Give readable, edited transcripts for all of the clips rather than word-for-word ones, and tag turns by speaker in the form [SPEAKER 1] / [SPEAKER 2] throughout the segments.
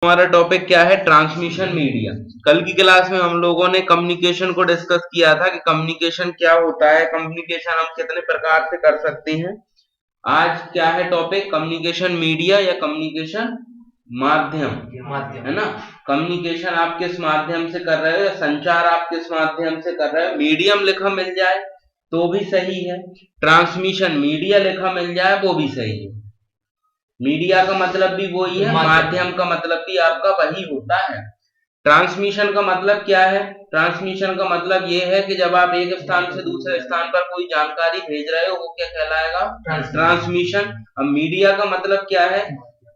[SPEAKER 1] हमारा टॉपिक क्या है? Transmission media. कल की क्लास में हम लोगों ने कम्युनिकेशन को डिस्कस किया था कि कम्युनिकेशन क्या होता है, कम्युनिकेशन हम कितने प्रकार से कर सकते हैं। आज क्या है टॉपिक? कम्युनिकेशन मीडिया या कम्युनिकेशन माध्यम, है ना। कम्युनिकेशन आप किस माध्यम से कर रहे हो या संचार आप किस माध्यम से कर रहे हो। मीडियम लिखा मिल जाए तो भी सही है, ट्रांसमिशन मीडिया लिखा मिल जाए वो भी सही है। मीडिया का मतलब भी वही है, माध्यम का मतलब भी आपका वही होता है। ट्रांसमिशन का मतलब क्या है? ट्रांसमिशन का मतलब ये है कि जब आप एक स्थान से दूसरे स्थान पर कोई जानकारी भेज रहे हो वो क्या कहलाएगा? ट्रांसमिशन। अब मीडिया का मतलब क्या है?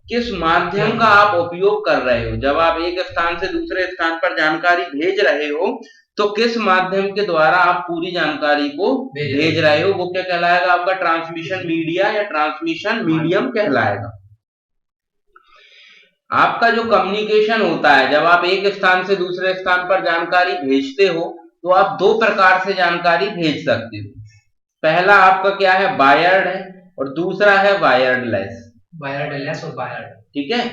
[SPEAKER 1] किस माध्यम का आप उपयोग कर रहे हो। जब आप एक स्थान से दूसरे स्थान पर जानकारी भेज रहे हो तो किस माध्यम के द्वारा आप पूरी जानकारी को भेज रहे हो वो क्या कहलाएगा? आपका ट्रांसमिशन मीडिया या ट्रांसमिशन मीडियम कहलाएगा। आपका जो कम्युनिकेशन होता है, जब आप एक स्थान से दूसरे स्थान पर जानकारी भेजते हो तो आप दो प्रकार से जानकारी भेज सकते हो। पहला आपका क्या है? वायर्ड है और दूसरा है वायरलेस।
[SPEAKER 2] वायरलेस और वायर्ड,
[SPEAKER 1] ठीक है,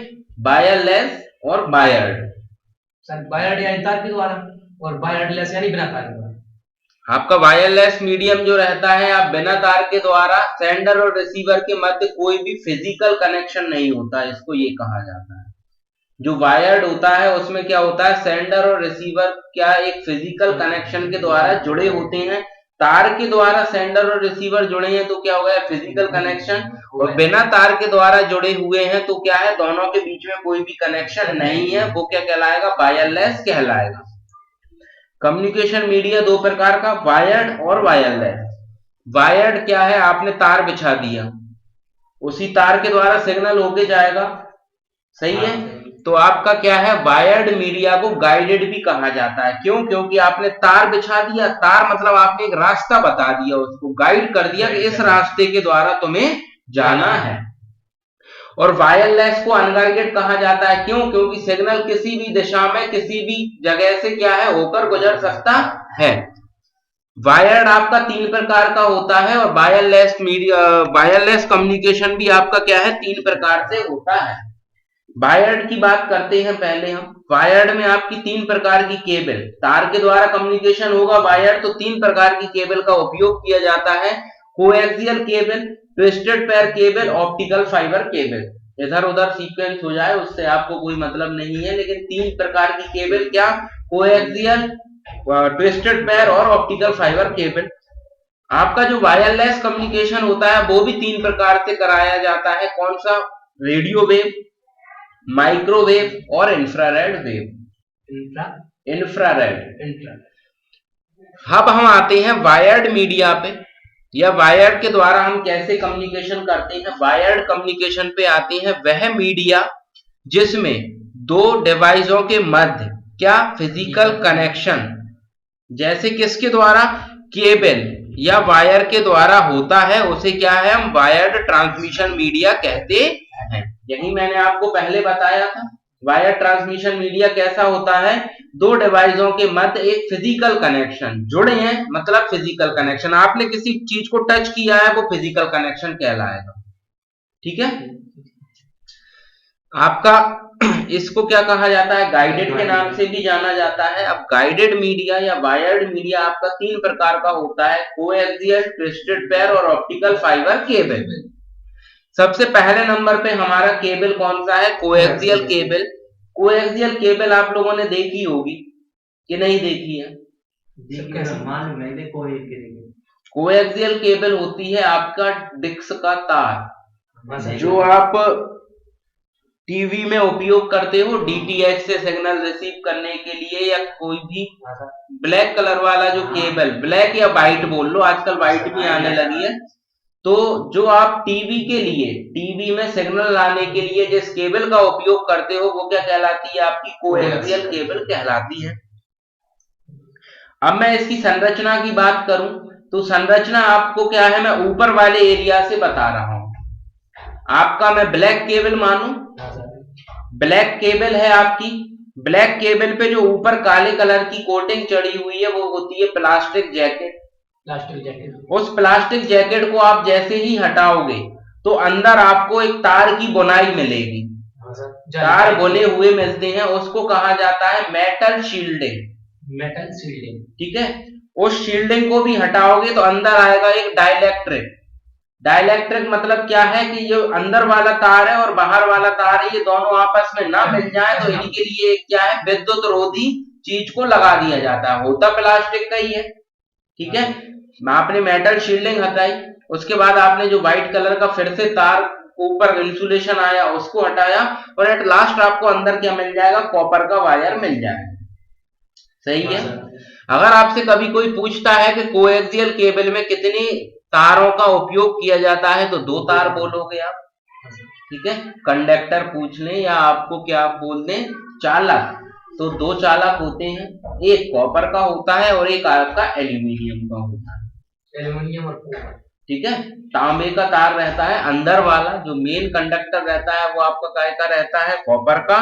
[SPEAKER 1] वायरलेस और वायर्ड।
[SPEAKER 2] सर वायर्ड यानी तार के द्वारा और वायरलेस यानी बिना तार के द्वारा।
[SPEAKER 1] आपका वायरलेस मीडियम जो रहता है, आप बिना तार के द्वारा सेंडर और रिसीवर के मध्य कोई भी फिजिकल कनेक्शन नहीं होता, इसको ये कहा जाता है। जो वायर्ड होता है उसमें क्या होता है? सेंडर और रिसीवर क्या एक फिजिकल कनेक्शन के द्वारा जुड़े होते हैं। तार के द्वारा सेंडर और रिसीवर जुड़े हैं तो क्या हो गया? Physical connection. और बिना तार के द्वारा जुड़े हुए हैं तो क्या है? दोनों के बीच में कोई भी कनेक्शन नहीं है, वो क्या कहलाएगा? वायरलेस कहलाएगा। कम्युनिकेशन मीडिया दो प्रकार का, वायर्ड और वायरलेस। वायर्ड क्या है? आपने तार बिछा दिया, उसी तार के द्वारा सिग्नल होके जाएगा, सही है। तो आपका क्या है? वायर्ड मीडिया को गाइडेड भी कहा जाता है। क्यों? क्योंकि आपने तार बिछा दिया, तार मतलब आपने एक रास्ता बता दिया, उसको गाइड कर दिया कि इस रास्ते के द्वारा तुम्हें जाना है। और वायरलेस को अनगाइडेड कहा जाता है। क्यों? क्योंकि सिग्नल किसी भी दिशा में किसी भी जगह से क्या है? होकर गुजर सकता है। वायर्ड आपका तीन प्रकार का होता है और वायरलेस मीडिया, वायरलेस कम्युनिकेशन भी आपका क्या है? तीन प्रकार से होता है। वायर्ड की बात करते हैं पहले हम। वायर्ड में आपकी तीन प्रकार की केबल, तार के द्वारा कम्युनिकेशन होगा वायर्ड, तो तीन प्रकार की केबल का उपयोग किया जाता है। Coaxial cable, twisted pair cable, optical fibre cable. इधर उधर सीक्वेंस हो जाए उससे आपको कोई मतलब नहीं है, लेकिन तीन प्रकार की केबल क्या? कोएक्सियल, ट्विस्टेड पेयर और ऑप्टिकल फाइबर केबल। आपका जो वायरलेस कम्युनिकेशन होता है वो भी तीन प्रकार से कराया जाता है। कौन सा? रेडियो वेव, माइक्रोवेव और इंफ्रारेड वेव। इंफ्रारेड। अब हम आते हैं वायर्ड मीडिया पे, या वायर्ड के द्वारा हम कैसे कम्युनिकेशन करते हैं। वायर्ड कम्युनिकेशन पे आते हैं, वह मीडिया जिसमें दो डिवाइसों के मध्य क्या? फिजिकल कनेक्शन, जैसे किसके द्वारा? केबल या वायर के द्वारा होता है, उसे क्या है? हम वायर्ड ट्रांसमिशन मीडिया कहते हैं। यही मैंने आपको पहले बताया था। वायर ट्रांसमिशन मीडिया कैसा होता है? दो डिवाइसों के मध्य एक फिजिकल कनेक्शन, जुड़े हैं मतलब फिजिकल कनेक्शन। आपने किसी चीज को टच किया है वो फिजिकल कनेक्शन कहलाएगा। ठीक है। आपका इसको क्या कहा जाता है? गाइडेड के नाम से भी जाना जाता है। अब गाइडेड मीडिया या वायर्ड मीडिया आपका तीन प्रकार का होता है, कोएक्सियल, ट्विस्टेड पेयर और ऑप्टिकल फाइबर केबल। सबसे पहले नंबर पे हमारा केबल कौन सा है? Coaxial cable. कोएक्सियल केबल आप लोगों ने देखी होगी कि नहीं देखी है? कोएक्सियल केबल होती है आपका डिक्स का तार, जो आप टीवी में उपयोग करते हो डीटीएच से सिग्नल रिसीव करने के लिए, या कोई भी ब्लैक कलर वाला जो केबल, ब्लैक या व्हाइट बोल लो, आजकल व्हाइट भी आने लगी है। तो जो आप टीवी के लिए, टीवी में सिग्नल लाने के लिए जिस केबल का उपयोग करते हो वो क्या कहलाती है? आपकी कोएक्सियल केबल कहलाती है। अब मैं इसकी संरचना की बात करूं तो संरचना आपको क्या है? मैं ऊपर वाले एरिया से बता रहा हूं। आपका मैं ब्लैक केबल मानूं, ब्लैक केबल है आपकी। ब्लैक केबल पे जो ऊपर काले कलर की कोटिंग चढ़ी हुई है वो होती है प्लास्टिक जैकेट। उस प्लास्टिक जैकेट को आप जैसे ही हटाओगे तो अंदर आपको एक तार की बुनाई मिलेगी।
[SPEAKER 2] हाँ सर,
[SPEAKER 1] तार बुने हुए मिलते हैं, उसको कहा जाता है मेटल शील्डिंग।
[SPEAKER 2] मेटल शील्डिंग,
[SPEAKER 1] ठीक है, उस शील्डिंग को भी हटाओगे तो अंदर आएगा एक डाइलेक्ट्रिक। डाइलेक्ट्रिक मतलब क्या है कि जो अंदर वाला तार है और बाहर वाला तार है, ये दोनों आपस में ना मिल जाए तो इनके लिए क्या है, विद्युत रोधी चीज को लगा दिया जाता है, होता प्लास्टिक का ही है। ठीक है, आपने मेटल शील्डिंग हटाई, उसके बाद आपने जो व्हाइट कलर का फिर से तार ऊपर इंसुलेशन आया उसको हटाया, और एट लास्ट आपको अंदर क्या मिल जाएगा, कॉपर का वायर मिल जाएगा। सही है। अगर आपसे कभी कोई पूछता है कि कोएक्सियल केबल में कितनी तारों का उपयोग किया जाता है, तो 2 तार बोलोगे आप। ठीक है, कंडक्टर पूछ लें या आपको क्या बोल दें, चालक, तो 2 चालक होते हैं, एक कॉपर का होता है और एक आपका एल्यूमिनियम का होता है।
[SPEAKER 2] एल्यूमिनियम और कॉपर।
[SPEAKER 1] ठीक है, तांबे का तार रहता है अंदर वाला, जो मेन कंडक्टर रहता है वो आपका काय का रहता है, कॉपर का,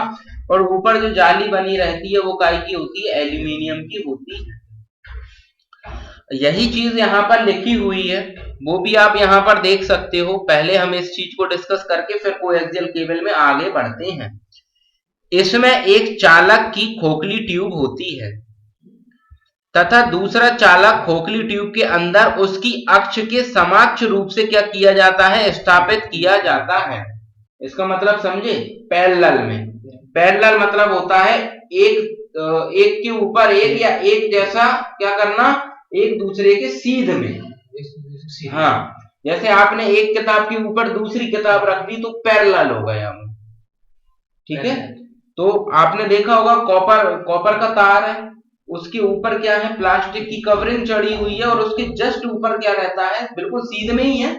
[SPEAKER 1] और ऊपर जो जाली बनी रहती है वो काय की होती है, एल्यूमिनियम की होती है। यही चीज यहाँ पर लिखी हुई है, वो भी आप यहाँ पर देख सकते हो। पहले हम इस चीज को डिस्कस करके फिर कोएक्सियल केबल में आगे बढ़ते हैं। इसमें एक चालक की खोखली ट्यूब होती है तथा दूसरा चालक खोखली ट्यूब के अंदर उसकी अक्ष के समक्ष रूप से क्या किया जाता है, स्थापित किया जाता है। इसका मतलब समझे, पैरेलल में। पैरेलल मतलब होता है एक के ऊपर एक या एक जैसा क्या करना, एक दूसरे के सीध में। हाँ, जैसे आपने एक किताब के ऊपर दूसरी किताब रख दी तो पैरेलल हो गया। ठीक है, तो आपने देखा होगा कॉपर का तार है, उसके ऊपर क्या है, प्लास्टिक की कवरिंग चढ़ी हुई है, और उसके जस्ट ऊपर क्या रहता है, बिल्कुल सीध में ही है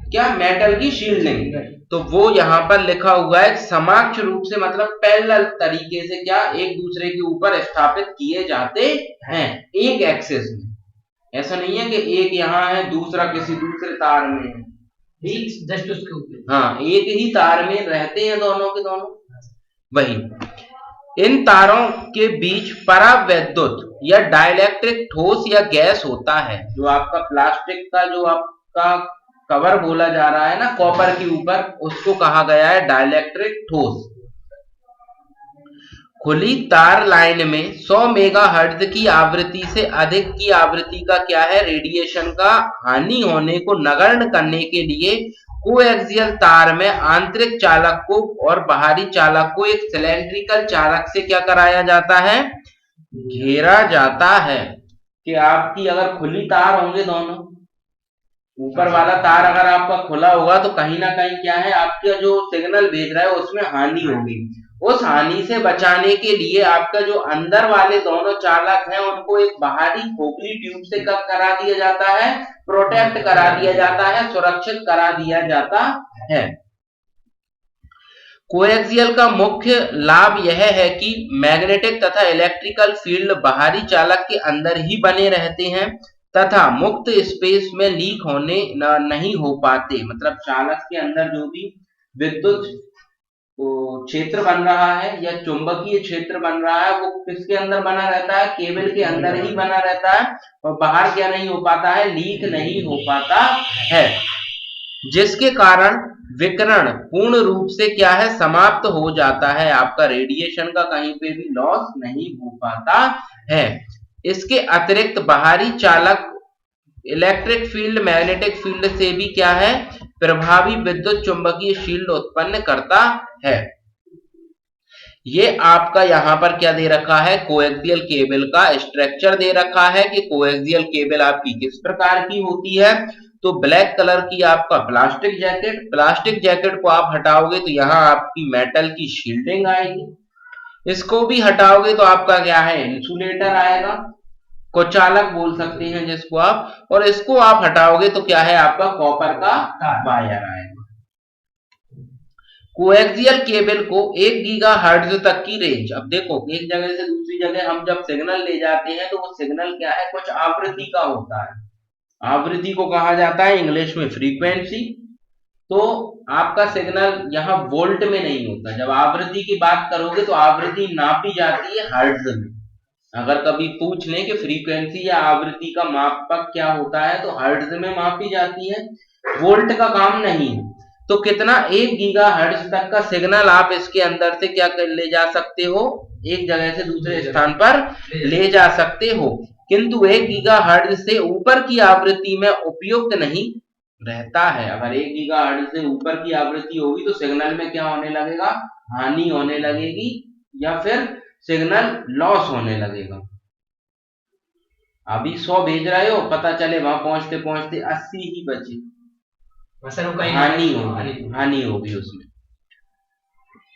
[SPEAKER 1] क्या, मेटल की शील्डिंग। तो वो यहाँ पर लिखा हुआ है समक्ष रूप से, मतलब पैरेलल तरीके से क्या एक दूसरे के ऊपर स्थापित किए जाते हैं, एक एक्सिस में। ऐसा नहीं है कि एक यहाँ है दूसरा किसी दूसरे तार में है, ठीक,
[SPEAKER 2] जस्ट उसके ऊपर,
[SPEAKER 1] हाँ, एक ही तार में रहते हैं दोनों के दोनों। वही, इन तारों के बीच परावैद्युत या डाइलेक्ट्रिक ठोस या गैस होता है। जो आपका प्लास्टिक का जो आपका कवर बोला जा रहा है ना कॉपर के ऊपर, उसको कहा गया है डाइलेक्ट्रिक ठोस। खुली तार लाइन में 100 मेगाहर्ट्ज की आवृत्ति से अधिक की आवृत्ति का क्या है, रेडिएशन का हानि होने को नगण्य करने के लिए कोएक्सियल तार में आंतरिक चालक को और बाहरी चालक को एक सिलेंड्रिकल चालक से क्या कराया जाता है, घेरा जाता है। कि आपकी अगर खुली तार होंगे दोनों, ऊपर वाला तार अगर आपका खुला होगा तो कहीं ना कहीं क्या है, आपका जो सिग्नल भेज रहा है उसमें हानि होगी। उस हानि से बचाने के लिए आपका जो अंदर वाले दोनों चालक हैं उनको एक बाहरी खोखली ट्यूब से करा दिया जाता है, प्रोटेक्ट करा दिया जाता है, सुरक्षित करा दिया जाता है। कोएक्सियल का मुख्य लाभ यह है कि मैग्नेटिक तथा इलेक्ट्रिकल फील्ड बाहरी चालक के अंदर ही बने रहते हैं तथा मुक्त स्पेस में लीक होने नहीं हो पाते। मतलब चालक के अंदर जो भी विद्युत क्षेत्र बन रहा है या चुंबकीय क्षेत्र बन रहा है वो किसके अंदर बना रहता है, केबल के अंदर ही बना रहता है, और बाहर क्या नहीं हो पाता है, लीक नहीं हो पाता है, जिसके कारण विकिरण पूर्ण रूप से क्या है, समाप्त हो जाता है। आपका रेडिएशन का कहीं पे भी लॉस नहीं हो पाता है। इसके अतिरिक्त बाहरी चालक इलेक्ट्रिक फील्ड मैग्नेटिक फील्ड से भी क्या है, प्रभावी विद्युत चुंबकीय फील्ड उत्पन्न करता है। ये आपका यहाँ पर क्या दे रखा है, कोएक्सियल केबल का स्ट्रक्चर दे रखा है कि कोएक्सियल केबल आपकी किस प्रकार की होती है। तो ब्लैक कलर की आपका प्लास्टिक जैकेट को आप हटाओगे तो यहाँ आपकी मेटल की शील्डिंग आएगी, इसको भी हटाओगे तो आपका क्या है, इंसुलेटर आएगा, कोचालक बोल सकते हैं जिसको आप, और इसको आप हटाओगे तो क्या है, आपका कॉपर का वायर आएगा। कोएक्सियल केबल को 1 गीगाहर्ट्ज तक की रेंज, अब देखो एक जगह से दूसरी जगह हम जब सिग्नल ले जाते हैं तो वो सिग्नल क्या है, कुछ आवृत्ति का होता है, आवृत्ति को कहा जाता है इंग्लिश में फ्रीक्वेंसी। तो आपका सिग्नल यहाँ वोल्ट में नहीं होता, जब आवृत्ति की बात करोगे तो आवृत्ति नापी जाती है हर्ट्ज में। अगर कभी पूछ लें कि फ्रीक्वेंसी या आवृत्ति का मापक क्या होता है तो हर्ट्ज में मापी जाती है, वोल्ट का काम नहीं है। तो कितना 1 गीगाहर्ट्ज तक का सिग्नल आप इसके अंदर से क्या कर ले जा सकते हो, एक जगह से दूसरे स्थान पर ले जा सकते हो। किंतु 1 गीगाहर्ट्ज से ऊपर की आवृत्ति में उपयुक्त नहीं रहता है। अगर 1 गीगाहर्ट्ज से ऊपर की आवृत्ति होगी तो सिग्नल में क्या होने लगेगा, हानि होने लगेगी या फिर सिग्नल लॉस होने लगेगा। अभी 100 भेज रहे हो, पता चले वहां पहुंचते पहुंचते 80 ही बचे, हानि होगी उसमें।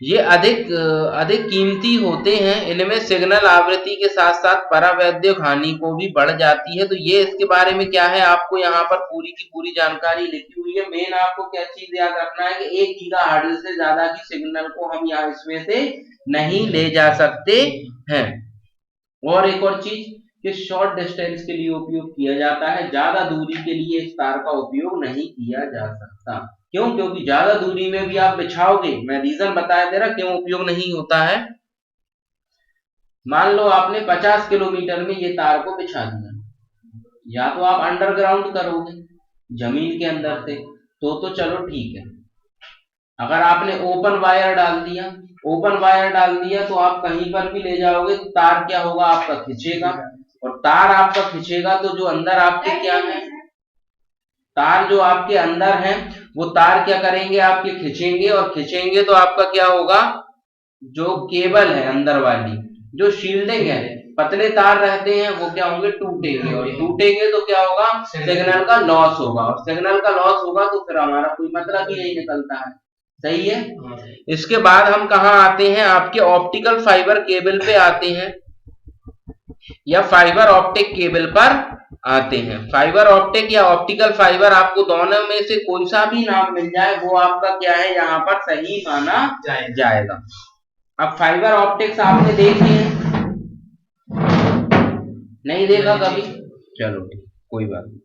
[SPEAKER 1] ये अधिक कीमती होते हैं, इनमें सिग्नल आवृत्ति के साथ साथ परावैद्युत हानि को भी बढ़ जाती है। तो ये इसके बारे में क्या है, आपको यहाँ पर पूरी की पूरी जानकारी लिखी हुई है। मेन आपको क्या चीज याद रखना है कि 1 गीगाहर्ट्ज से ज्यादा की सिग्नल को हम यहाँ इसमें से नहीं ले जा सकते हैं। और एक और चीज कि शॉर्ट डिस्टेंस के लिए उपयोग किया जाता है, ज्यादा दूरी के लिए इस तार का उपयोग नहीं किया जा सकता। क्यों? क्योंकि ज्यादा दूरी में भी आप बिछाओगे, मैं रीजन बताया दे रहा क्यों उपयोग नहीं होता है। मान लो आपने 50 किलोमीटर में ये तार को बिछा दिया, या तो आप अंडरग्राउंड करोगे जमीन के अंदर से, तो चलो ठीक है। अगर आपने ओपन वायर डाल दिया तो आप कहीं पर भी ले जाओगे तो तार क्या होगा, आपका खींचेगा, और तार आपका खींचेगा तो जो अंदर आपके क्या है, तार जो आपके अंदर है वो तार क्या करेंगे, आपके खींचेंगे, और खींचेंगे तो आपका क्या होगा, जो केबल है अंदर वाली, जो शील्डिंग है, पतले तार रहते हैं वो क्या होंगे, टूटेंगे, और टूटेंगे तो क्या होगा, सिग्नल का लॉस होगा, और सिग्नल का लॉस होगा तो फिर हमारा कोई मतलब ही नहीं निकलता है। सही है। इसके बाद हम कहाँ आते हैं, आपके ऑप्टिकल फाइबर केबल पे आते हैं, या फाइबर ऑप्टिक केबल पर आते हैं। फाइबर ऑप्टिक या ऑप्टिकल फाइबर, आपको दोनों में से कोई सा भी नाम मिल जाए वो आपका क्या है, यहाँ पर सही माना जाएगा। अब फाइबर ऑप्टिक्स आपने देखे हैं, नहीं देखा कभी, चलो ठीक, कोई बात नहीं।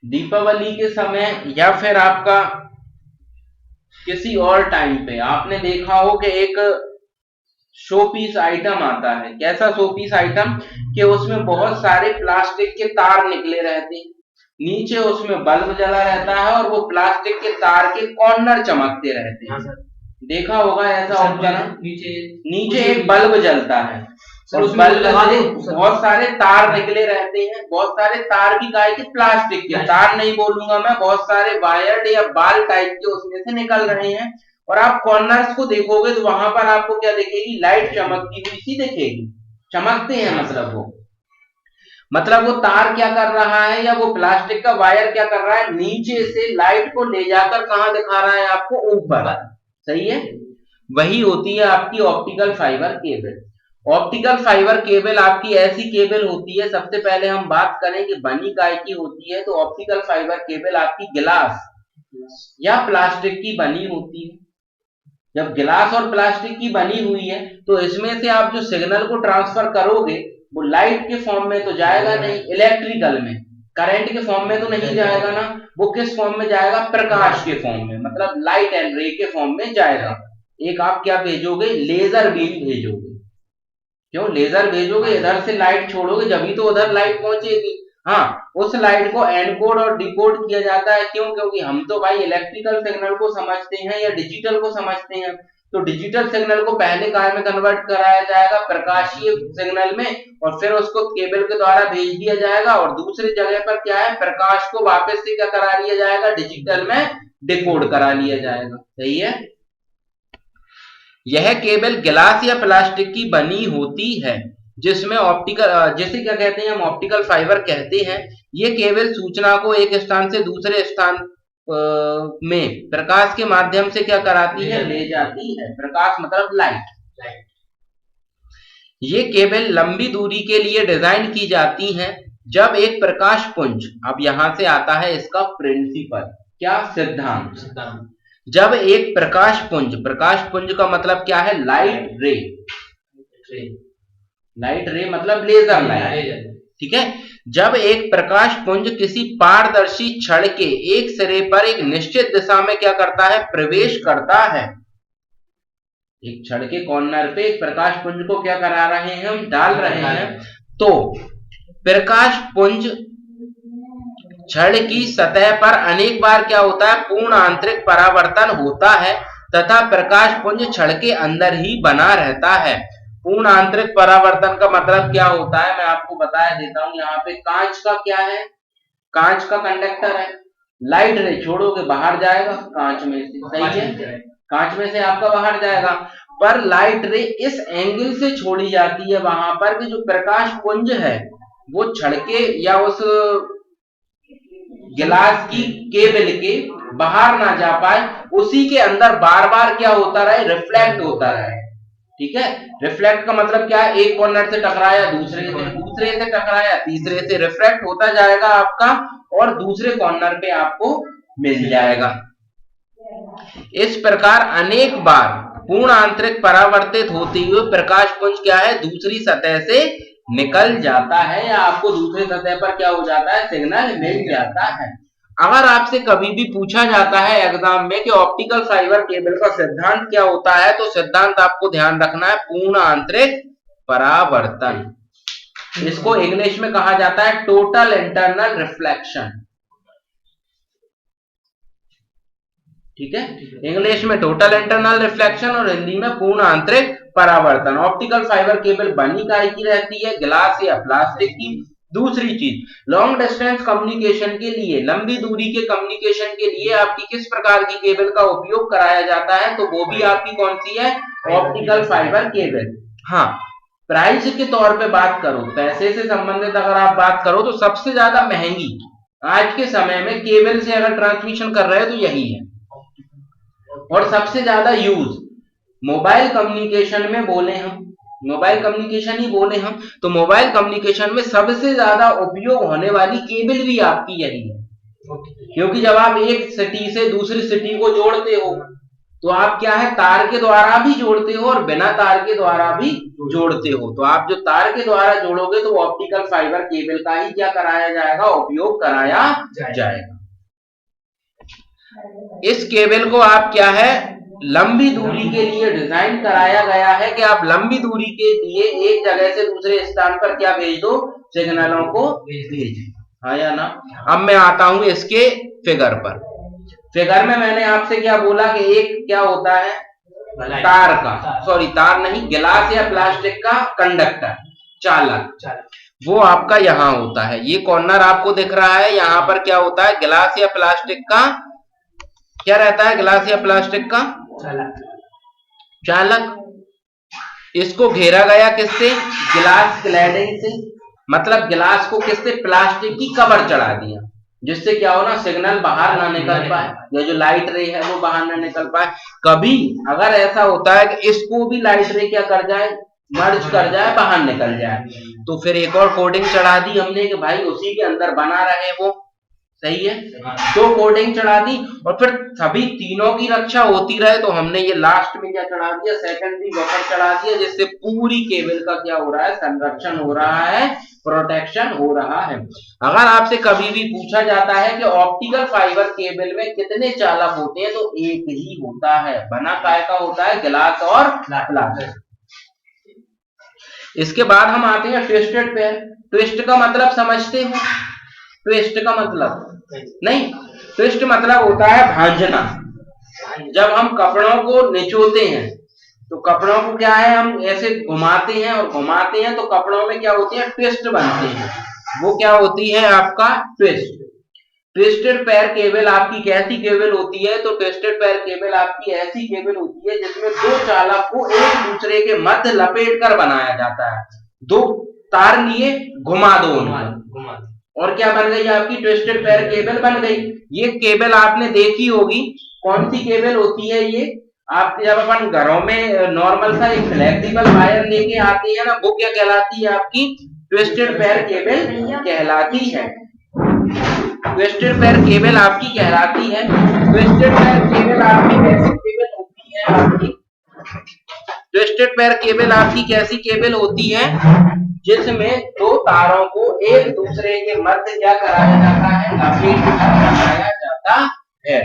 [SPEAKER 1] दीपावली के समय या फिर आपका किसी और टाइम पे आपने देखा हो कि एक शो पीस आइटम आता है। कैसा शो पीस आइटम, कि उसमें बहुत सारे प्लास्टिक के तार निकले रहते हैं, नीचे उसमें बल्ब जला रहता है और वो प्लास्टिक के तार के कॉर्नर चमकते रहते हैं। देखा होगा ऐसा उपकरण, नीचे एक बल्ब जलता है और बल्ब से बहुत सारे तार निकले रहते हैं। बहुत सारे तार भी काय के, प्लास्टिक के तार नहीं बोलूंगा मैं, बहुत सारे वायर्ड या बाल टाइप के उसमें से निकल रहे हैं। और आप कॉर्नर्स को देखोगे तो वहां पर आपको क्या दिखेगी, लाइट चमकती हुई सी दिखेगी, चमकते हैं, मतलब वो तार क्या कर रहा है, या वो प्लास्टिक का वायर क्या कर रहा है, नीचे से लाइट को ले जाकर कहां दिखा रहा है, आपको ऊपर। सही है। वही होती है आपकी optical fibre cable. Optical fibre cable आपकी ऐसी केबल होती है, सबसे पहले हम बात करें कि बनी काय की होती है, तो ऑप्टिकल फाइबर केबल आपकी गिलास या प्लास्टिक की बनी होती है। जब गिलास और प्लास्टिक की बनी हुई है तो इसमें से आप जो सिग्नल को ट्रांसफर करोगे वो लाइट के फॉर्म में तो जाएगा नहीं, इलेक्ट्रिकल में करंट के फॉर्म में तो नहीं जाएगा ना, वो किस फॉर्म में जाएगा, प्रकाश के फॉर्म में, मतलब लाइट एंड रे के फॉर्म में जाएगा। एक आप क्या भेजोगे, लेजर बीम भेजोगे। क्यों लेजर भेजोगे, इधर से लाइट छोड़ोगे जब तो उधर लाइट पहुंचेगी। हाँ, उस लाइट को एनकोड और डिकोड किया जाता है। क्यों? क्योंकि हम तो भाई इलेक्ट्रिकल सिग्नल को समझते हैं या डिजिटल को समझते हैं, तो डिजिटल सिग्नल को पहले काय में कन्वर्ट कराया जाएगा, प्रकाशीय सिग्नल में, और फिर उसको केबल के द्वारा भेज दिया जाएगा, और दूसरी जगह पर क्या है, प्रकाश को वापस से क्या करा लिया जाएगा, डिजिटल में डिकोड करा लिया जाएगा। सही है। यह केबल गिलास या प्लास्टिक की बनी होती है, जिसमें ऑप्टिकल, जैसे क्या कहते हैं हम, ऑप्टिकल फाइबर कहते हैं। ये केबल सूचना को एक स्थान से दूसरे स्थान में प्रकाश के माध्यम से क्या कराती है, ले जाती है। प्रकाश मतलब लाइट। ये केबल लंबी दूरी के लिए डिजाइन की जाती हैं। जब एक प्रकाश पुंज, अब यहां से आता है इसका प्रिंसिपल, क्या सिद्धांत, जब एक प्रकाश पुंज का मतलब क्या है, लाइट रे, मतलब लेजर लाइट। ठीक है। जब एक प्रकाश पुंज किसी पारदर्शी छड़ के एक सिरे पर एक निश्चित दिशा में क्या करता है, प्रवेश करता है, एक छड़ के कॉर्नर पे एक प्रकाश पुंज को क्या करा रहे हैं, हम डाल रहे हैं, तो प्रकाश पुंज छड़ की सतह पर अनेक बार क्या होता है, पूर्ण आंतरिक परावर्तन होता है तथा प्रकाश पुंज छड़ के अंदर ही बना रहता है। पूर्ण आंतरिक परावर्तन का मतलब क्या होता है, मैं आपको बता देता हूं। यहाँ पे कांच का क्या है, कांच का कंडक्टर है, लाइट रे छोड़ोगे बाहर जाएगा कांच में से, सही है, कांच में से आपका बाहर जाएगा। पर लाइट रे इस एंगल से छोड़ी जाती है वहां पर कि जो प्रकाश पुंज है वो छड़ के या उस गिलास की केबल के बाहर ना जा पाए, उसी के अंदर बार बार क्या होता रहे, रिफ्लेक्ट होता रहे। ठीक है, रिफ्लेक्ट का मतलब क्या है, एक कॉर्नर से टकराया दूसरे से टकराया तीसरे से, रिफ्लेक्ट होता जाएगा आपका और दूसरे कॉर्नर पे आपको मिल जाएगा। इस प्रकार अनेक बार पूर्ण आंतरिक परावर्तित होते हुए प्रकाश पुंज क्या है, दूसरी सतह से निकल जाता है या आपको दूसरी सतह पर क्या हो जाता है, सिग्नल मिल जाता है। अगर आपसे कभी भी पूछा जाता है एग्जाम में कि ऑप्टिकल फाइबर केबल का सिद्धांत क्या होता है, तो सिद्धांत आपको ध्यान रखना है पूर्ण आंतरिक परावर्तन। इसको इंग्लिश में कहा जाता है टोटल इंटरनल रिफ्लेक्शन। ठीक है, इंग्लिश में टोटल इंटरनल रिफ्लेक्शन और हिंदी में पूर्ण आंतरिक परावर्तन। ऑप्टिकल फाइबर केबल बनी काय की रहती है, ग्लास या प्लास्टिक की। दूसरी चीज, लॉन्ग डिस्टेंस कम्युनिकेशन के लिए, लंबी दूरी के कम्युनिकेशन के लिए आपकी किस प्रकार की केबल का उपयोग कराया जाता है, तो वो भी आपकी कौन सी है, ऑप्टिकल फाइबर केबल। हाँ, प्राइस के तौर पे बात करो, पैसे से संबंधित अगर आप बात करो तो सबसे ज्यादा महंगी आज के समय में केबल से अगर ट्रांसमिशन कर रहे हो तो यही है। और सबसे ज्यादा यूज मोबाइल कम्युनिकेशन में बोले हम, मोबाइल कम्युनिकेशन ही बोले हम, तो मोबाइल कम्युनिकेशन में सबसे ज्यादा उपयोग होने वाली केबल भी आपकी यही है। क्योंकि जब आप एक सिटी से दूसरी सिटी को जोड़ते हो तो आप क्या है, तार के द्वारा भी जोड़ते हो और बिना तार के द्वारा भी जोड़ते हो। तो आप जो तार के द्वारा जोड़ोगे तो ऑप्टिकल फाइबर केबल का ही क्या कराया जाएगा, उपयोग कराया जाएगा। इस केबल को आप क्या है, लंबी दूरी के लिए डिजाइन कराया गया है कि आप लंबी दूरी के लिए एक जगह से दूसरे स्थान पर क्या भेज दो, सिग्नलों को भेज, हाँ या ना। अब मैं आता हूं इसके फिगर पर। फिगर में मैंने आपसे क्या बोला कि एक क्या होता है, तार का, सॉरी तार नहीं, गिलास या प्लास्टिक का कंडक्टर, चालक, वो आपका यहाँ होता है। ये कॉर्नर आपको दिख रहा है, यहाँ पर क्या होता है, गिलास या प्लास्टिक का क्या रहता है, गिलास या प्लास्टिक का चालक। इसको घेरा गया किससे, गिलास क्लैडिंग से, मतलब गिलास को किससे, प्लास्टिक की कवर चढ़ा दिया, जिससे क्या हो ना, सिग्नल बाहर ना निकल पाए या जो लाइट रे है वो बाहर ना निकल पाए। कभी अगर ऐसा होता है कि इसको भी लाइट रे क्या कर जाए, मर्ज कर जाए, बाहर निकल जाए, तो फिर एक और कोडिंग चढ़ा दी हमने कि भाई उसी के अंदर बना रहे वो, सही है, तो कोडिंग चढ़ा दी। और फिर सभी तीनों की रक्षा होती रहे तो हमने ये लास्ट में क्या चढ़ा दिया, सेकेंडरी बफर चढ़ा दिया, जिससे पूरी केबल का क्या हो रहा है, संरक्षण हो रहा है, प्रोटेक्शन हो रहा है। अगर आपसे कभी भी पूछा जाता है कि ऑप्टिकल फाइबर केबल में कितने चालक होते हैं, तो एक ही होता है, बना काय का होता है, गिलास और प्लास्टिक। इसके बाद हम आते हैं ट्विस्टेड पेयर। ट्विस्ट का मतलब समझते हो, ट्विस्ट का मतलब नहीं, ट्विस्ट मतलब होता है भांजना। जब हम कपड़ों को निचोते हैं तो कपड़ों को क्या है, हम ऐसे घुमाते हैं और घुमाते हैं तो कपड़ों में क्या होती है, ट्विस्ट बनते हैं, वो क्या होती है आपका ट्विस्ट। ट्विस्टेड पैर केबल आपकी कैसी केबल होती है, तो ट्विस्टेड पैर केबल आपकी ऐसी केबल होती है जिसमें दो चालक को एक दूसरे के मध्य लपेट कर बनाया जाता है। दो तार लिए घुमा दो उनको और क्या बन गई आपकी, ट्विस्टेड पैर केबल बन गई। ये केबल आपने देखी होगी, कौन सी केबल होती है ये, आप जब अपन घरों में नॉर्मल सा एक फ्लेक्सिबल वायर लेके आते हैं ना, वो क्या कहलाती है आपकी, ट्विस्टेड पैर केबल कहलाती है। ट्विस्टेड पैर केबल आपकी कहलाती है। ट्विस्टेड पैर केबल आपकी कैसी केबल होती है, आपकी ट्विस्टेड पैर केबल आपकी कैसी केबल होती है, जिसमें दो तारों को एक दूसरे के मध्य क्या कराया जाता है, लपेट कर बनाया जाता है।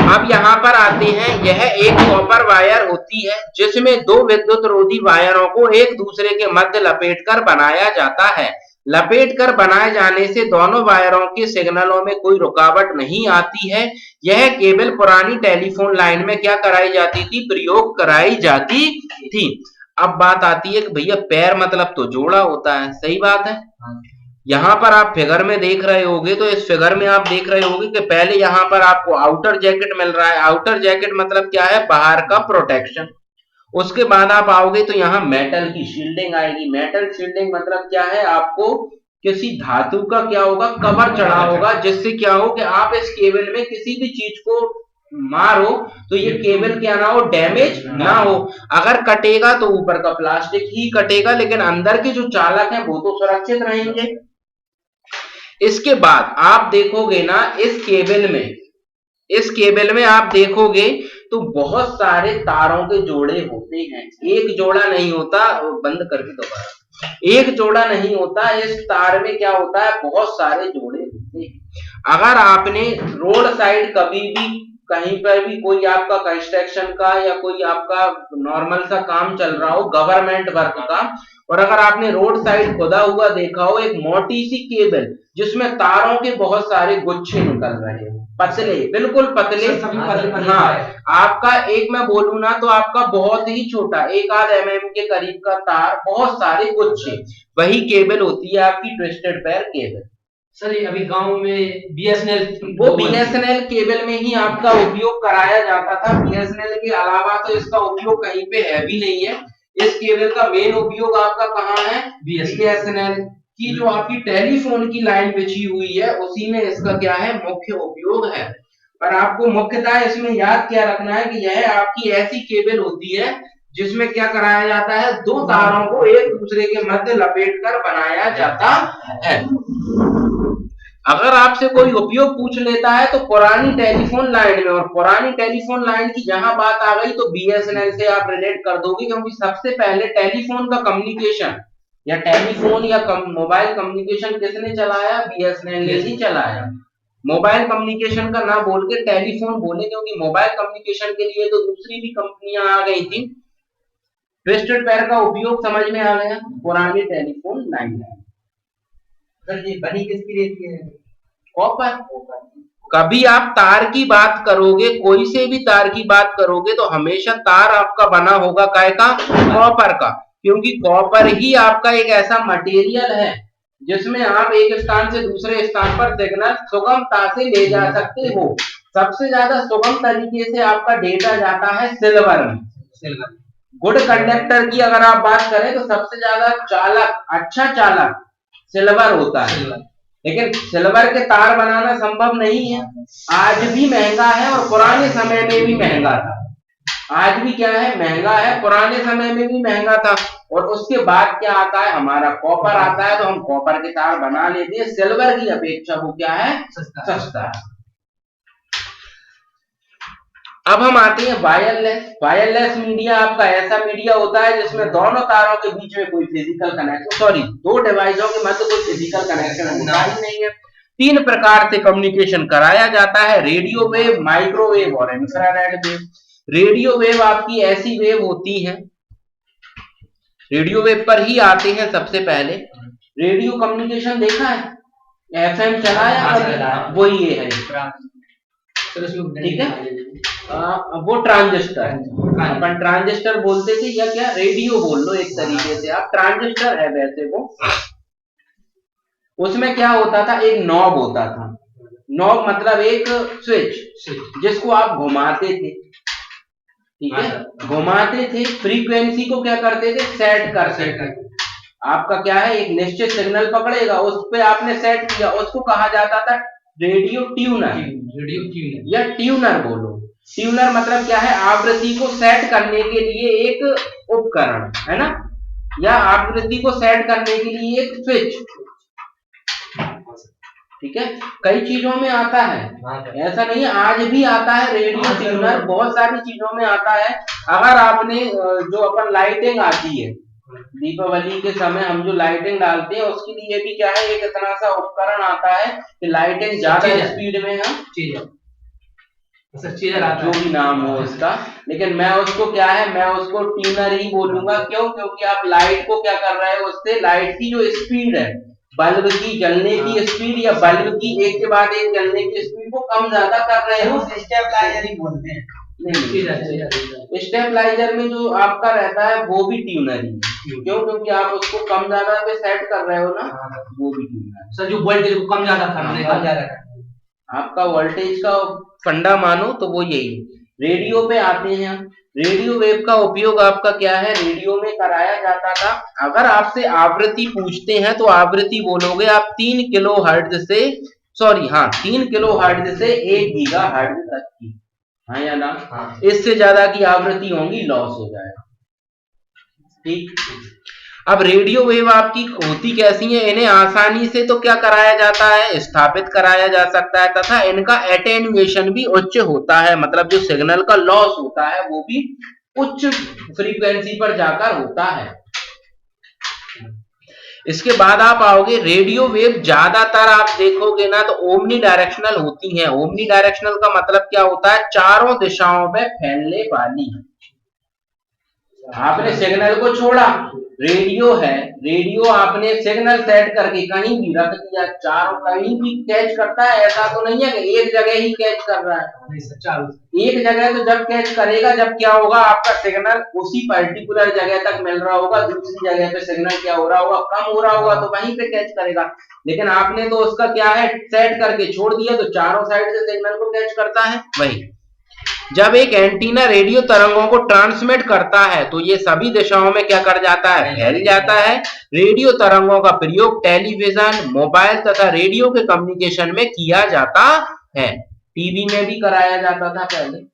[SPEAKER 1] अब यहाँ पर आते हैं, यह एक कॉपर वायर होती है जिसमें दो विद्युत रोधी वायरों को एक दूसरे के मध्य लपेट कर बनाया जाता है। लपेट कर बनाए जाने से दोनों वायरों के सिग्नलों में कोई रुकावट नहीं आती है। यह केबल पुरानी टेलीफोन लाइन में क्या कराई जाती थी, प्रयोग कराई जाती थी। अब बात आती है कि भैया पैर मतलब तो जोड़ा होता है, सही बात है। यहाँ पर आप फिगर में देख रहे होगे, तो इस फिगर में आप देख रहे होगे कि पहले यहाँ पर आपको आउटर जैकेट मिल रहा है। आउटर जैकेट मतलब क्या है, बाहर का प्रोटेक्शन। उसके बाद आप आओगे तो यहाँ मेटल की शील्डिंग आएगी। मेटल शील्डिंग मतलब क्या है, आपको किसी धातु का क्या होगा, कवर चढ़ा होगा, जिससे क्या हो कि आप इस केबल में किसी भी चीज को मारो तो ये केबल क्या ना हो, डैमेज ना हो। अगर कटेगा तो ऊपर का प्लास्टिक ही कटेगा, लेकिन अंदर के जो चालक हैं वो तो सुरक्षित रहेंगे। इसके बाद आप देखोगे ना, इस केबल में आप देखोगे तो बहुत सारे तारों के जोड़े होते हैं। एक जोड़ा नहीं होता, बंद करके दोबारा, एक जोड़ा नहीं होता, इस तार में क्या होता है, बहुत सारे जोड़े होते हैं। अगर आपने रोड साइड कभी भी कहीं पर भी कोई आपका कंस्ट्रक्शन का या कोई आपका नॉर्मल सा काम चल रहा हो, गवर्नमेंट वर्क का, और अगर आपने रोड साइड खुदा हुआ देखा हो एक मोटी सी केबल जिसमें तारों के बहुत सारे गुच्छे निकल रहे हैं, पतले, बिल्कुल पतले, हाँ, आपका एक मैं बोलूं ना तो आपका बहुत ही छोटा 1-8 mm के करीब का तार, बहुत सारे गुच्छे, वही केबल होती है आपकी ट्विस्टेड पेयर केबल।
[SPEAKER 2] सर ये अभी गांव में बीएसएनएल,
[SPEAKER 1] वो बीएसएनएल केबल में ही आपका उपयोग कराया जाता था। बीएसएनएल के अलावा तो इसका उपयोग कहीं पे है भी नहीं है। इस केबल का मेन उपयोग आपका कहाँ है, बीएसएनएल की जो आपकी टेलीफोन की लाइन बिछी हुई है उसी में इसका क्या है, मुख्य उपयोग है। पर आपको मुख्यतः इसमें याद क्या रखना है कि यह आपकी ऐसी केबल होती है जिसमें क्या कराया जाता है, दो तारों को एक दूसरे के मध्य लपेट कर बनाया जाता है। अगर आपसे कोई उपयोग पूछ लेता है तो पुरानी टेलीफोन लाइन में, और पुरानी टेलीफोन लाइन की जहां बात आ गई तो बीएसएनएल से आप रिलेट कर दोगे, क्योंकि सबसे पहले टेलीफोन का कम्युनिकेशन या टेलीफोन या मोबाइल कम्युनिकेशन किसने चलाया, बीएसएनएल ने ही चलाया। मोबाइल कम्युनिकेशन का ना बोल के टेलीफोन बोले, क्योंकि मोबाइल कम्युनिकेशन के लिए तो दूसरी भी कंपनियां आ गई थी। ट्विस्टेड पेयर का उपयोग समझ में आ गया, पुरानी टेलीफोन लाइन है।
[SPEAKER 2] सर ये बनी किसकी रहती है,
[SPEAKER 1] कॉपर। कभी आप तार की बात करोगे, कोई से भी तार की बात करोगे तो हमेशा तार आपका बना होगा काय का, कॉपर का, क्योंकि कॉपर ही आपका एक ऐसा मटेरियल है जिसमें आप एक स्थान से दूसरे स्थान पर सिग्नल सुगमता से ले जा सकते हो। सबसे ज्यादा सुगम तरीके से आपका डेटा जाता है सिल्वर में। गुड कंडक्टर की अगर आप बात करें तो सबसे ज्यादा चालक, अच्छा चालक सिल्वर होता है, लेकिन सिल्वर के तार बनाना संभव नहीं है। आज भी महंगा है और पुराने समय में भी महंगा था। आज भी क्या है, महंगा है, पुराने समय में भी महंगा था। और उसके बाद क्या आता है, हमारा कॉपर आता है, तो हम कॉपर के तार बना लेते हैं। सिल्वर की अपेक्षा वो क्या है, सस्ता है। अब हम आते हैं वायरलेस। वायरलेस मीडिया आपका ऐसा मीडिया होता है जिसमें दोनों तारों के बीच में कोई फिजिकल कनेक्शन, सॉरी, दो डिवाइसों के मध्य कोई फिजिकल कनेक्शन होता ही नहीं है। 3 प्रकार से कम्युनिकेशन कराया जाता है, रेडियो वेव, माइक्रोवेव और इंफ्रारेड वेव। रेडियो वेव आपकी ऐसी वेव होती है, रेडियो वेव पर ही आते हैं सबसे पहले। रेडियो कम्युनिकेशन देखा है, एफएम चलाया, वही ये है, ठीक है। वो ट्रांजिस्टर, अपन ट्रांजिस्टर बोलते थे या क्या, रेडियो बोल लो एक तरीके से आप, ट्रांजिस्टर है वैसे वो। उसमें क्या होता था, एक नॉब होता था। नॉब मतलब एक स्विच जिसको आप घुमाते थे, ठीक है, घुमाते थे। फ्रीक्वेंसी को क्या करते थे, सेट करते थे। आपका क्या है, एक निश्चित सिग्नल पकड़ेगा, उस पे आपने सेट किया, उसको कहा जाता था रेडियो ट्यूनर, या ट्यूनर बोलो। ट्यूनर मतलब क्या है, आवृत्ति को सेट करने के लिए एक उपकरण है ना, या आवृत्ति को सेट करने के लिए एक स्विच, ठीक है। कई चीजों में आता है, ऐसा नहीं है, आज भी आता है रेडियो ट्यूनर, बहुत सारी चीजों में आता है। अगर आपने जो अपन लाइटिंग आती है दीपावली के समय, हम जो लाइटिंग डालते हैं उसके लिए भी क्या है, एक इतना सा उपकरण आता है कि लाइटिंग ज्यादा स्पीड में है, जो भी नाम हो इसका, लेकिन मैं उसको क्या है, मैं उसको ट्यूनर ही बोलूंगा। क्यों, क्योंकि आप लाइट को क्या कर रहे हो, उससे लाइट की जो स्पीड है बल्ब की जलने की स्पीड या बल्ब की एक के बाद एक जलने की स्पीड को कम ज्यादा कर रहे हो,
[SPEAKER 2] स्टेबलाइजर ही बोलते हैं।
[SPEAKER 1] नहीं, स्टेबलाइजर में जो आपका रहता है वो भी ट्यूनर ही है। क्यों? क्योंकि आप उसको कम ज्यादा पे सेट कर रहे हो ना, वो भी ट्यूनर।
[SPEAKER 2] सर जो वोल्टेज को कम ज्यादा करने का
[SPEAKER 1] आपका वोल्टेज का फंडा मानो तो वो यही है। रेडियो पे आते हैं हम। रेडियो वेव का उपयोग आपका क्या है, रेडियो में कराया जाता था। अगर आपसे आवृत्ति पूछते हैं तो आवृत्ति बोलोगे आप 3 किलो हर्ट्ज से 3 किलो हर्ट्ज से 1 गीगा हर्ट्ज तक की, हाँ या ना?
[SPEAKER 2] हाँ।
[SPEAKER 1] इससे ज्यादा की आवृत्ति होंगी लॉस हो जाएगा। ठीक। अब रेडियो वेव आपकी होती कैसी है, इन्हें आसानी से तो क्या कराया जाता है, स्थापित कराया जा सकता है, तथा इनका एटेन्युएशन भी उच्च होता है। मतलब जो सिग्नल का लॉस होता है वो भी उच्च फ्रीक्वेंसी पर जाकर होता है। इसके बाद आप आओगे, रेडियो वेव ज्यादातर आप देखोगे ना तो ओमनी डायरेक्शनल होती हैं। ओमनी डायरेक्शनल का मतलब क्या होता है, चारों दिशाओं में फैलने वाली। आपने सिग्नल को छोड़ा, रेडियो है, रेडियो आपने सिग्नल सेट करके कहीं भी रख दिया, चारों कहीं भी कैच करता है। ऐसा तो नहीं है कि एक जगह ही कैच कर रहा है। एक जगह तो जब कैच करेगा जब क्या होगा, आपका सिग्नल उसी पर्टिकुलर जगह तक मिल रहा होगा, दूसरी जगह पे सिग्नल क्या हो रहा होगा, कम हो रहा होगा, तो वहीं पे कैच करेगा। लेकिन आपने तो उसका क्या है, सेट करके छोड़ दिया, तो चारों साइड से सिग्नल को कैच करता है। वही जब एक एंटीना रेडियो तरंगों को ट्रांसमिट करता है तो ये सभी दिशाओं में क्या कर जाता है, फैल जाता है। रेडियो तरंगों का प्रयोग टेलीविजन, मोबाइल तथा रेडियो के कम्युनिकेशन में किया जाता है। टीवी में भी कराया जाता था पहले।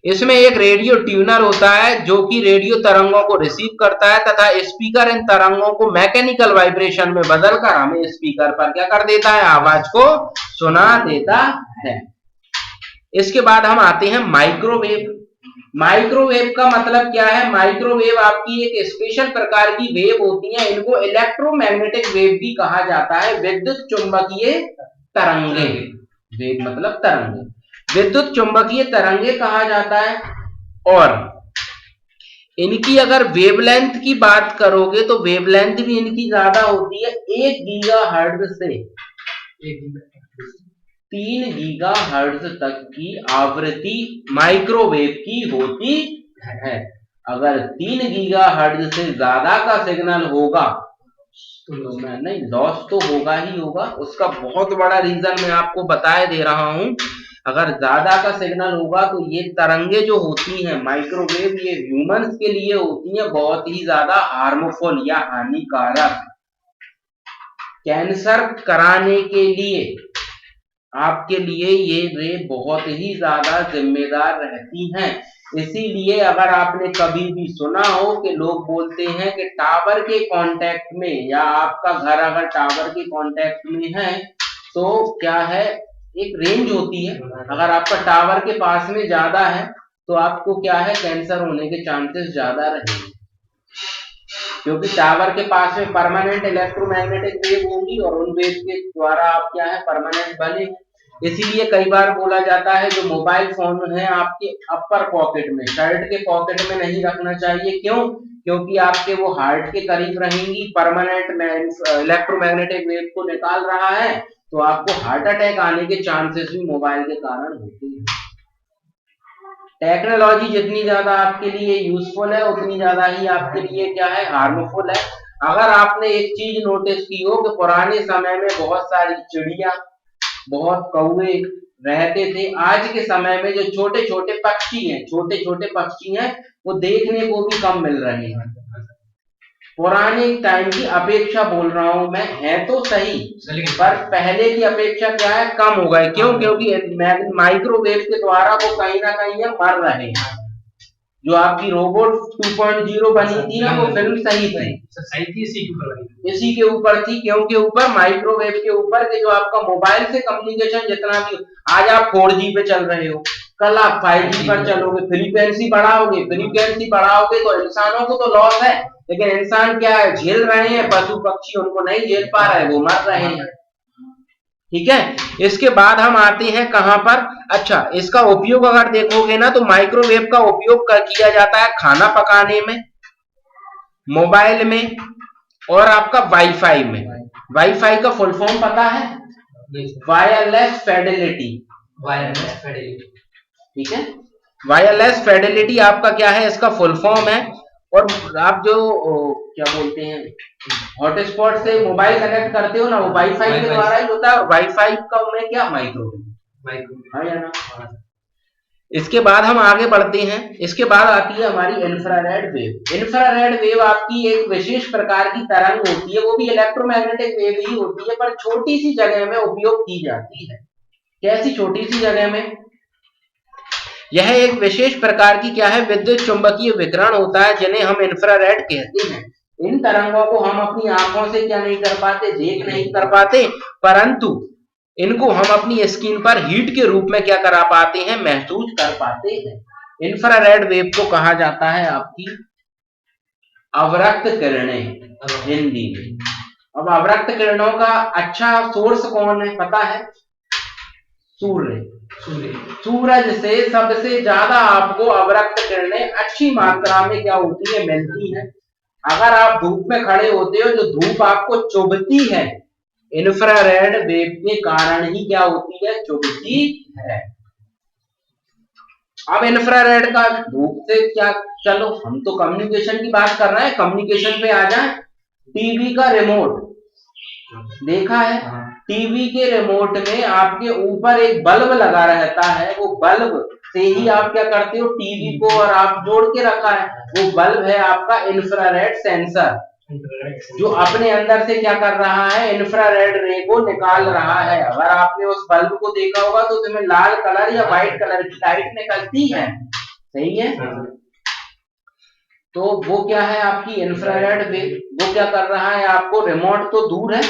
[SPEAKER 1] इसमें एक रेडियो ट्यूनर होता है जो कि रेडियो तरंगों को रिसीव करता है तथा स्पीकर इन तरंगों को मैकेनिकल वाइब्रेशन में बदलकर हमें स्पीकर पर क्या कर देता है, आवाज को सुना देता है। इसके बाद हम आते हैं माइक्रोवेव। माइक्रोवेव का मतलब क्या है, माइक्रोवेव आपकी एक स्पेशल प्रकार की वेव होती है। इनको इलेक्ट्रोमैग्नेटिक वेव भी कहा जाता है। विद्युत चुंबकीय तरंगे, वेव मतलब तरंगे, विद्युत चुंबकीय तरंगे कहा जाता है। और इनकी अगर वेवलेंथ की बात करोगे तो वेवलेंथ भी इनकी ज्यादा होती है, 1 गीगा हर्ट्ज से 3 गीगा हर्ट्ज तक की आवृत्ति माइक्रोवेव की होती है। अगर 3 गीगा हर्ट्ज से ज्यादा का सिग्नल होगा तो मैं नहीं, लॉस तो होगा ही होगा। उसका बहुत बड़ा रीजन मैं आपको बताए दे रहा हूं। अगर ज्यादा का सिग्नल होगा तो ये तरंगे जो होती हैं माइक्रोवेव, ये ह्यूमंस के लिए होती हैं बहुत ही ज्यादा हार्मफुल या हानिकारक। कैंसर कराने के लिए आपके लिए ये रे बहुत ही ज्यादा जिम्मेदार रहती हैं। इसीलिए अगर आपने कभी भी सुना हो कि लोग बोलते हैं कि टावर के कांटेक्ट में, या आपका घर अगर टावर के कांटेक्ट में है तो क्या है, एक रेंज होती है, अगर आपका टावर के पास में ज्यादा है तो आपको क्या है, कैंसर होने के चांसेस ज्यादा रहेंगे। क्योंकि टावर के पास में परमानेंट इलेक्ट्रोमैग्नेटिक वेव होगी और उन वेव के द्वारा आप क्या है, परमानेंट बने। इसीलिए कई बार बोला जाता है जो मोबाइल फोन है आपके अपर पॉकेट में, शर्ट के पॉकेट में नहीं रखना चाहिए। क्यों? क्योंकि आपके वो हार्ट के करीब रहेंगी, परमानेंट इलेक्ट्रोमैग्नेटिक वेव को निकाल रहा है, तो आपको हार्ट अटैक आने के चांसेस भी मोबाइल के कारण होते हैं। टेक्नोलॉजी जितनी ज्यादा आपके लिए यूजफुल है उतनी ज्यादा ही आपके लिए क्या है, हार्मफुल है। अगर आपने एक चीज नोटिस की हो कि पुराने समय में बहुत सारी चिड़िया, बहुत कौवे रहते थे, आज के समय में जो छोटे छोटे पक्षी हैं वो देखने को भी कम मिल रहे हैं। पुराने टाइम की अपेक्षा बोल रहा हूं मैं, है तो सही पर पहले की अपेक्षा क्या है, कम हो गए। क्यों? क्योंकि माइक्रोवेव के द्वारा वो कहीं ना कहीं मर रहे हैं। जो आपकी रोबोट 2.0 बनी थी ना, वो फिल्म सही थी, इसी के ऊपर थी। क्योंकि ऊपर माइक्रोवेव के ऊपर के जो आपका मोबाइल से कम्युनिकेशन जितना भी, आज आप 4G पे चल रहे हो, कल आप 5G पर चलोगे, फ्रीक्वेंसी बढ़ाओगे तो इंसानों को तो लॉस है, लेकिन इंसान क्या है, झेल रहे हैं, पशु पक्षी उनको नहीं झेल पा रहे, वो मर रहे हैं। ठीक है। इसके बाद हम आते हैं कहां पर, अच्छा इसका उपयोग अगर देखोगे ना तो माइक्रोवेव का उपयोग किया जाता है खाना पकाने में, मोबाइल में और आपका वाईफाई में। वाईफाई का फुल फॉर्म पता है? Wireless Fidelity.
[SPEAKER 2] वायरलेस फिडेलिटी,
[SPEAKER 1] ठीक है, वायरलेस फिडेलिटी आपका क्या है, इसका फुल फॉर्म है। और आप जो क्या बोलते हैं, हॉटस्पॉट से मोबाइल कनेक्ट करते हो ना, वो वाईफाई के द्वारा ही होता है। वाईफाई का में क्या, माइक्रोवेव, हाँ या ना। इसके बाद हम आगे बढ़ते हैं। इसके बाद आती है हमारी इंफ्रारेड वेव। इंफ्रारेड वेव आपकी एक विशेष प्रकार की तरंग होती है, वो भी इलेक्ट्रोमैग्नेटिक वेव ही होती है, पर छोटी सी जगह में उपयोग की जाती है। कैसी छोटी सी जगह में? यह एक विशेष प्रकार की क्या है, विद्युत चुंबकीय विकिरण होता है, जिन्हें हम इंफ्रारेड कहते हैं। इन तरंगों को हम अपनी आंखों से क्या नहीं कर पाते, देख नहीं कर पाते, परंतु इनको हम अपनी स्किन पर हीट के रूप में क्या करा पाते हैं, महसूस कर पाते हैं। इंफ्रारेड वेव को कहा जाता है आपकी अवरक्त किरणें हिंदी में। अब अवरक्त किरणों का अच्छा सोर्स कौन है पता है? सूर्य। सूरज से सबसे ज्यादा आपको अवरक्त किरणें अच्छी मात्रा में क्या होती है, मिलती है। अगर आप धूप में खड़े होते हो, जो धूप आपको चुभती है, इंफ्रारेड वेव के कारण ही क्या होती है, चुभती है। अब इंफ्रारेड का धूप से क्या, चलो हम तो कम्युनिकेशन की बात कर रहे हैं, कम्युनिकेशन पे आ जाए। टीवी का रिमोट देखा है? टीवी के रिमोट में आपके ऊपर एक बल्ब लगा रहता है, वो बल्ब से ही आप क्या करते हो, टीवी को और आप जोड़ के रखा है। वो बल्ब है आपका इंफ्रारेड सेंसर, जो अपने अंदर से क्या कर रहा है, इंफ्रारेड रे को निकाल रहा है। अगर आपने उस बल्ब को देखा होगा तो तुम्हें लाल कलर या व्हाइट कलर की लाइट निकलती है, सही है। तो वो क्या है आपकी इंफ्रारेड वेव, वो क्या कर रहा है, आपको रिमोट तो दूर है,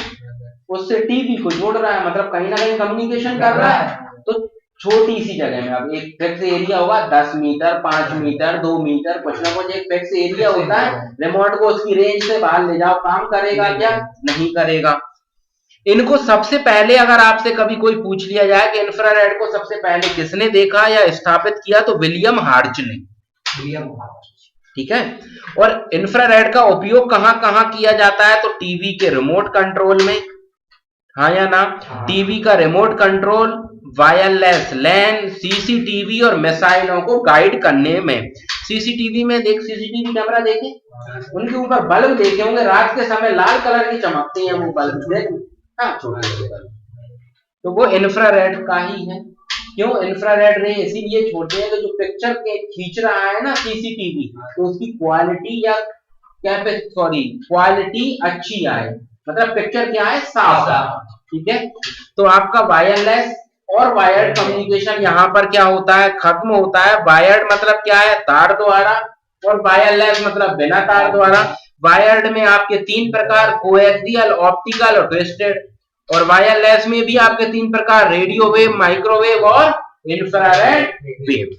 [SPEAKER 1] उससे टीवी को जोड़ रहा है, मतलब कहीं ना कहीं कम्युनिकेशन कर रहा है। तो छोटी सी जगह में, अब एक फिक्स एरिया होगा, 10 मीटर, 5 मीटर, 2 मीटर, कुछ ना कुछ एक फिक्स एरिया होता है। रिमोट को उसकी रेंज से बाहर ले जाओ, काम करेगा क्या, नहीं करेगा। इनको सबसे पहले अगर आपसे कभी कोई पूछ लिया जाए कि इंफ्रारेड को सबसे पहले किसने देखा या स्थापित किया, तो विलियम हार्च ने। ठीक है। और इंफ्रारेड का उपयोग कहां कहां किया जाता है, तो टीवी के रिमोट कंट्रोल में, हाँ या ना। टीवी का रिमोट कंट्रोल, वायरलेस लैन, सीसीटीवी और मिसाइलों को गाइड करने में। सीसीटीवी में देख, सीसीटीवी कैमरा देखे, उनके ऊपर बल्ब देखे होंगे, रात के समय लाल कलर की चमकते हैं वो बल्ब, हाँ छोटे बल्ब, तो वो इंफ्रारेड का ही है। क्यों इंफ्रारेड रे इसीलिए छोटे हैं कि जो पिक्चर के खींच रहा है ना सीसीटीवी, तो उसकी क्वालिटी या क्या पे, सॉरी, क्वालिटी अच्छी आए, मतलब पिक्चर क्या है, साफ। ठीक है। तो आपका वायरलेस और वायर्ड कम्युनिकेशन यहाँ पर क्या होता है, खत्म होता है। वायर्ड मतलब क्या है, तार द्वारा, और वायरलेस मतलब बिना तार द्वारा। वायर्ड में आपके 3 प्रकार, कोएक्सियल, ऑप्टिकल और ट्विस्टेड। और वायरलेस में भी आपके 3 प्रकार, रेडियो वेव, माइक्रोवेव और इंफ्रारेड वेव।